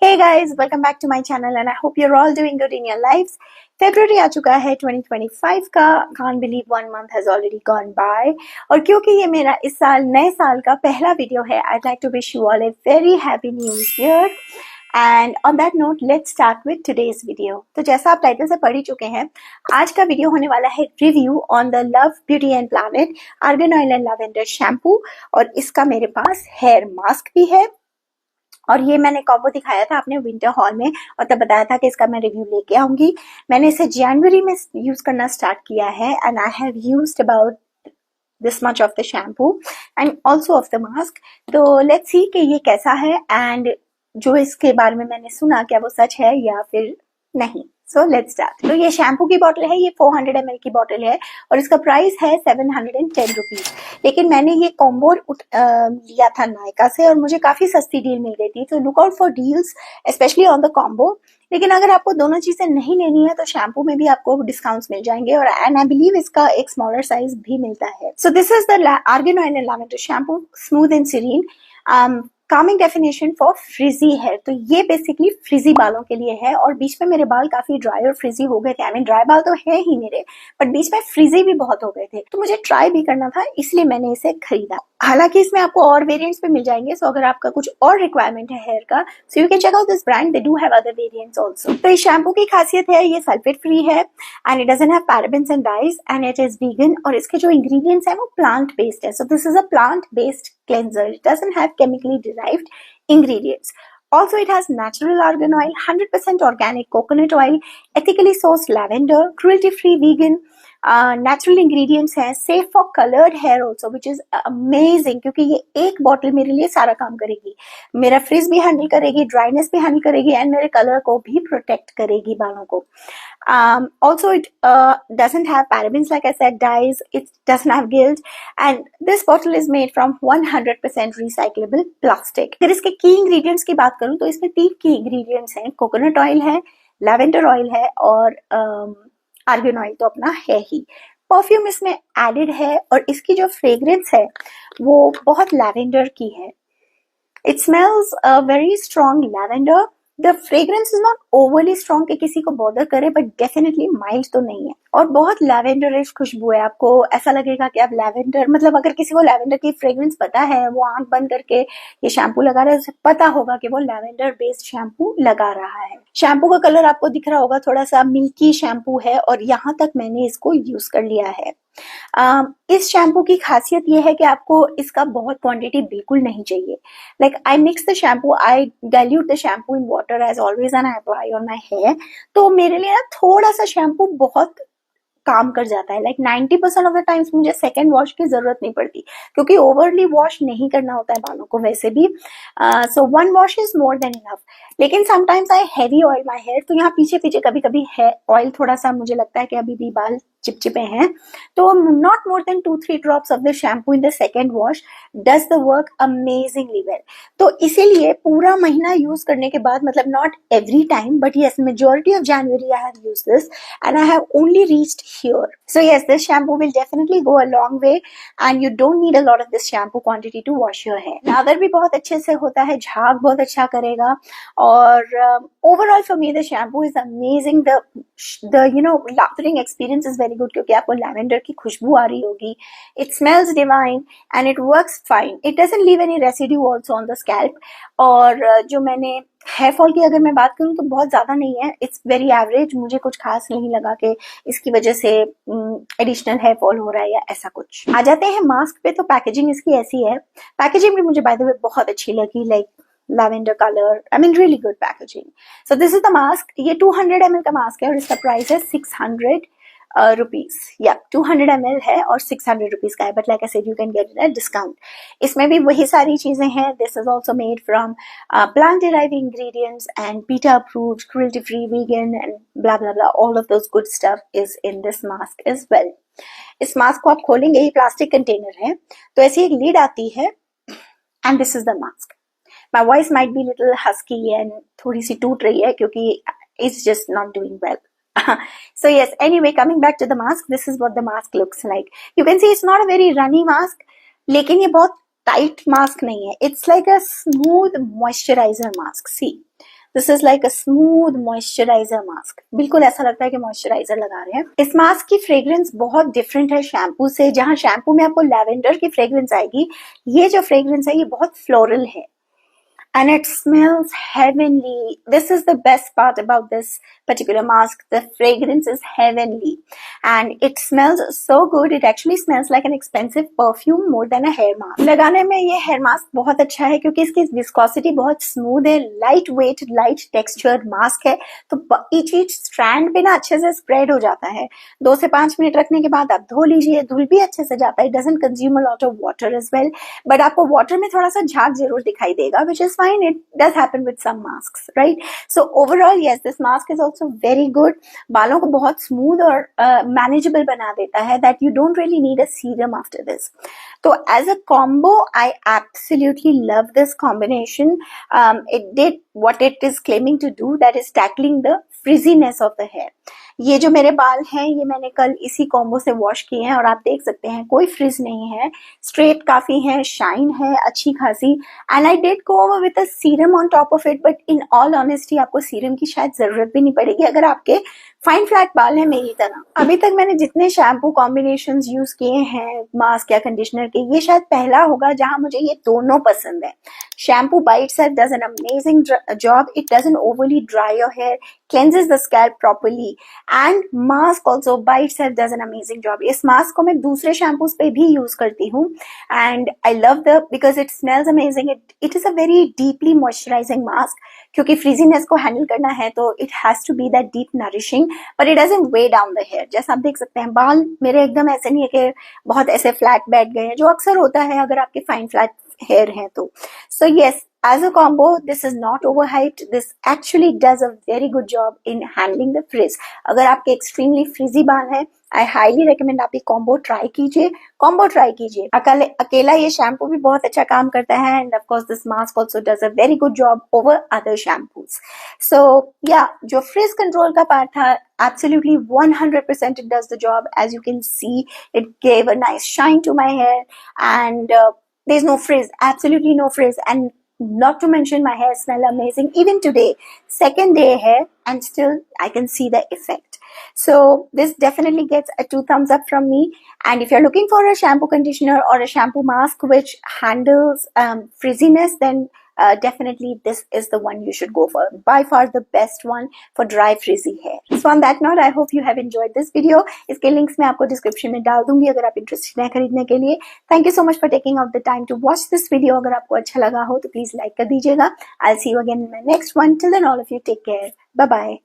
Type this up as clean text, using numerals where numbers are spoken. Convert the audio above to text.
Hey guys, welcome back to my channel and I hope you're all doing good in your lives. February आ चुका है 2025 का. Can't believe 1 month has already gone by. और क्योंकि ये मेरा इस साल नए साल का पहला वीडियो है, I'd like to wish you all a very happy new year. And on that note, let's start with today's video. तो जैसा आप टाइटल से पढ़ ही चुके हैं, आज का वीडियो होने वाला है review on the love beauty and planet argon oil and lavender shampoo. और इसका मेरे पास हेयर मास्क भी है. और ये मैंने कॉम्बो दिखाया था आपने विंटर हॉल में और तब बताया था कि इसका मैं रिव्यू लेके आऊंगी. मैंने इसे जनवरी में यूज करना स्टार्ट किया है and I have used about this much of the shampoo and also of the mask. तो लेट्स सी कि ये कैसा है एंड जो इसके बारे में मैंने सुना क्या वो सच है या फिर नहीं. So let's start. तो ये शैम्पू की बॉटल है, ये 400 ml की बॉटल है और इसका प्राइस है 710 रुपीज. लेकिन मैंने ये कॉम्बो लिया था नायका से और मुझे काफी सस्ती डील मिल गई थी. तो look out for deals specially on the combo. लेकिन अगर आपको दोनों चीजें नहीं लेनी है तो शैम्पू में भी आपको डिस्काउंट्स मिल जाएंगे और एंड आई बिलीव इसका एक स्मॉलर साइज भी मिलता है. So this is the argan oil and lavender shampoo, smooth and serene, calming definition for frizzy hair. तो ये बेसिकली फ्रिजी बालों के लिए है और बीच में मेरे बाल काफी ड्राई और फ्रिजी हो गए थे. आई मीन ड्राई बाल तो है ही मेरे, बट बीच में फ्रिजी भी बहुत हो गए थे. तो मुझे ट्राई भी करना था, इसलिए मैंने इसे खरीदा. हालांकि इसमें आपको और वेरिएंट्स भी मिल जाएंगे. सो अगर आपका कुछ और रिक्वायरमेंट है हेयर का, so you can check out this brand, they do have other variants also. तो इस शैम्पू की खासियत है ये सल्फेट फ्री है and it doesn't have parabens and dyes and it is vegan. और इसके जो इंग्रेडिएंट्स है वो प्लांट बेस्ड है. So this is a plant based cleanser. It doesn't have chemically derived ingredients. Also, it has natural argan oil, 100% organic coconut oil, ethically sourced lavender, cruelty-free vegan, natural ingredients हैं, safe for colored hair also, which is amazing क्योंकि ये एक bottle मेरे लिए सारा काम करेगी. मेरा फ्रिज भी हैंडल करेगी, ड्राइनेस भी हैंडल करेगी एंड मेरे कलर को भी प्रोटेक्ट करेगी बालों को. Also, it doesn't have parabens, like I said, dyes. It doesn't have guilt, and this bottle is made from 100% recyclable plastic. अगर इसके की इंग्रेडिएंट्स की बात करूं तो इसमें 3 की इंग्रेडिएंट्स हैं. कोकोनट ऑयल है, लैवेंडर ऑयल है और आर्गन ऑयल तो अपना है ही. परफ्यूम इसमें एडेड है और इसकी जो फ्रेग्रेंस है वो बहुत लैवेंडर की है. It smells very strong lavender. The fragrance is not overly strong कि किसी को बॉदर करे, but definitely mild तो नहीं है. और बहुत लैवेंडरिश खुशबू है. आपको ऐसा लगेगा कि आप लैवेंडर, मतलब अगर किसी को लैवेंडर की फ्रेग्रेंस पता है, वो आंख बंद करके ये शैम्पू लगा रहा है, उसे पता होगा कि वो लैवेंडर बेस्ड शैम्पू लगा रहा है. शैम्पू का कलर आपको दिख रहा होगा, थोड़ा सा मिल्की शैम्पू है और यहाँ तक मैंने इसको यूज कर लिया है. इस शैम्पू की खासियत ये है कि आपको इसका बहुत क्वांटिटी बिल्कुल नहीं चाहिए. Like I mix the shampoo, I dilute the shampoo in water as always and I apply on my hair. तो मेरे लिए ना थोड़ा सा शैम्पू बहुत काम कर जाता है. लाइक 90% ऑफ द टाइम्स मुझे सेकेंड वॉश की जरूरत नहीं पड़ती क्योंकि ओवरली वॉश नहीं करना होता है बालों को वैसे भी. So 1 wash is more than enough. लेकिन sometimes I heavy oil my hair, तो यहाँ पीछे पीछे कभी कभी है ऑयल थोड़ा सा, मुझे लगता है कि अभी भी बाल चिपचिपे हैं. तो not more than 2-3 drops of the shampoo in the second wash does the work amazingly well. तो इसीलिए पूरा महीना यूज करने के बाद, मतलब not every time but yes, majority of January I have used this and I have only reached here. So yes, this shampoo will definitely go a long way and you don't need a lot of this shampoo quantity to wash your hair. Lather भी बहुत अच्छे से होता है, झाग बहुत अच्छा करेगा और overall for me the shampoo is amazing. The you know lathering experience is very good क्योंकि आपको lavender की खुशबू आ रही होगी. It smells divine and it works fine. It doesn't leave any residue also on the scalp. और जो मैंने hair fall की अगर मैं बात करूं तो बहुत ज्यादा नहीं है. It's very average. मुझे कुछ खास नहीं लगा कि इसकी वजह से एडिशनल हेयर फॉल हो रहा है या ऐसा कुछ. आ जाते हैं मास्क पे. तो पैकेजिंग इसकी ऐसी है. पैकेजिंग भी मुझे बाय द वे बहुत अच्छी लगी. Like lavender color, I mean really good packaging. So this is the mask. ये 200 ml का मास्क है और इसका प्राइस है 600 रुपीज. या 200 ml है और 600 रुपीज का है, but like I said you can get it at discount. इसमें भी वही सारी चीजें हैं. This is also made from plant derived ingredients and PETA approved, cruelty free, vegan and blah blah blah. All of those good stuff is in this mask as well. इस mask को आप खोलेंगे, ये प्लास्टिक कंटेनर है तो ऐसी एक lead आती है and this is the mask. My voice might be little husky and थोड़ी सी टूट रही है क्योंकि it's just not doing well. So yes, anyway, coming back to the mask, this is what the mask looks like. You can see it's not a very runny mask, लेकिन ये बहुत tight mask नहीं है. It's like a smooth moisturizer mask. See, this is like a smooth moisturiser mask, बिल्कुल ऐसा लगता है कि मॉइस्चराइजर लगा रहे हैं। इस मास्क की फ्रेग्रेंस बहुत डिफरेंट है शैम्पू से। जहां शैम्पू में आपको लैवेंडर की फ्रेग्रेंस आएगी, ये जो फ्रेग्रेंस है ये बहुत फ्लोरल है and it smells heavenly. This is the best part about this particular mask. The fragrance is heavenly and it smells so good. It actually smells like an expensive perfume more than a hair mask. लगाने में ये hair mask बहुत अच्छा है क्योंकि इसकी viscosity बहुत smooth है, light weight, light textured mask है, तो each strand पे ना अच्छे से spread हो जाता है। 2 से 5 मिनट रखने के बाद आप धो लीजिए, धुल भी अच्छे से जाता है। It doesn't consume a lot of water as well, but आपको water में थोड़ा सा झाग जरूर दिखाई देगा, which is fine. It does happen with some masks, right? So overall, yes, this mask is also very good. बालों को बहुत smooth और manageable बना देता है, that you don't really need a serum after this. So as a combo, I absolutely love this combination. It did what it is claiming to do, that is tackling the frizziness of the hair. ये जो मेरे बाल हैं ये मैंने कल इसी combo से वॉश किए हैं और आप देख सकते हैं कोई फ्रिज नहीं है, स्ट्रेट काफी है, शाइन है अच्छी खासी। And I did go over with a serum on top of it, but in all honesty आपको सीरम की शायद जरूरत भी नहीं पड़ेगी अगर आपके फाइन फ्लैट बाल है मेरी तरह। अभी तक मैंने जितने शैम्पू कॉम्बिनेशंस यूज किए हैं मास्क या कंडीशनर के, ये शायद पहला होगा जहां मुझे ये दोनों पसंद है। Shampoo by itself does an amazing job. It doesn't overly dry your hair, cleanses the scalp properly, and mask also by itself does an amazing job. इस mask को मैं दूसरे shampoos पे भी use करती हूँ and I love because it smells amazing. It is a very deeply moisturizing mask क्योंकि frizziness को handle करना है तो it has to be that deep nourishing, but it doesn't weigh down the hair. जैसा आप देख सकते हैं बाल मेरे एकदम ऐसे नहीं है कि बहुत ऐसे फ्लैट बैठ गए हैं, जो अक्सर होता है अगर आपके फाइन फ्लैट hair है तो। So yes, as a combo, this is not overhyped. This actually does a very good job in handling the frizz. अगर आपके extremely frizzy बाल हैं, I highly recommend आप ये combo try कीजिए। अकेला ये shampoo भी बहुत अच्छा काम करता है and of course this mask also does a very good job over other shampoos. So yeah, जो frizz control का part था, absolutely 100% it does the job. As you can see, it gave a nice shine to my hair and there's no frizz, absolutely no frizz, and not to mention my hair smell amazing even today, second day hair, and still I can see the effect. So this definitely gets a 2 thumbs up from me. And if you're looking for a shampoo conditioner or a shampoo mask which handles frizziness, then definitely this is the one you should go for. By far the best one for dry frizzy hair. So on that note, I hope you have enjoyed this video. इसके links मैं आपको description में डाल दूंगी अगर आप interested हैं खरीदने के लिए। Thank you so much for taking out the time to watch this video. अगर आपको अच्छा लगा हो तो please like कर दीजिएगा। I'll see you again in my next one. Till then, all of you take care. Bye bye.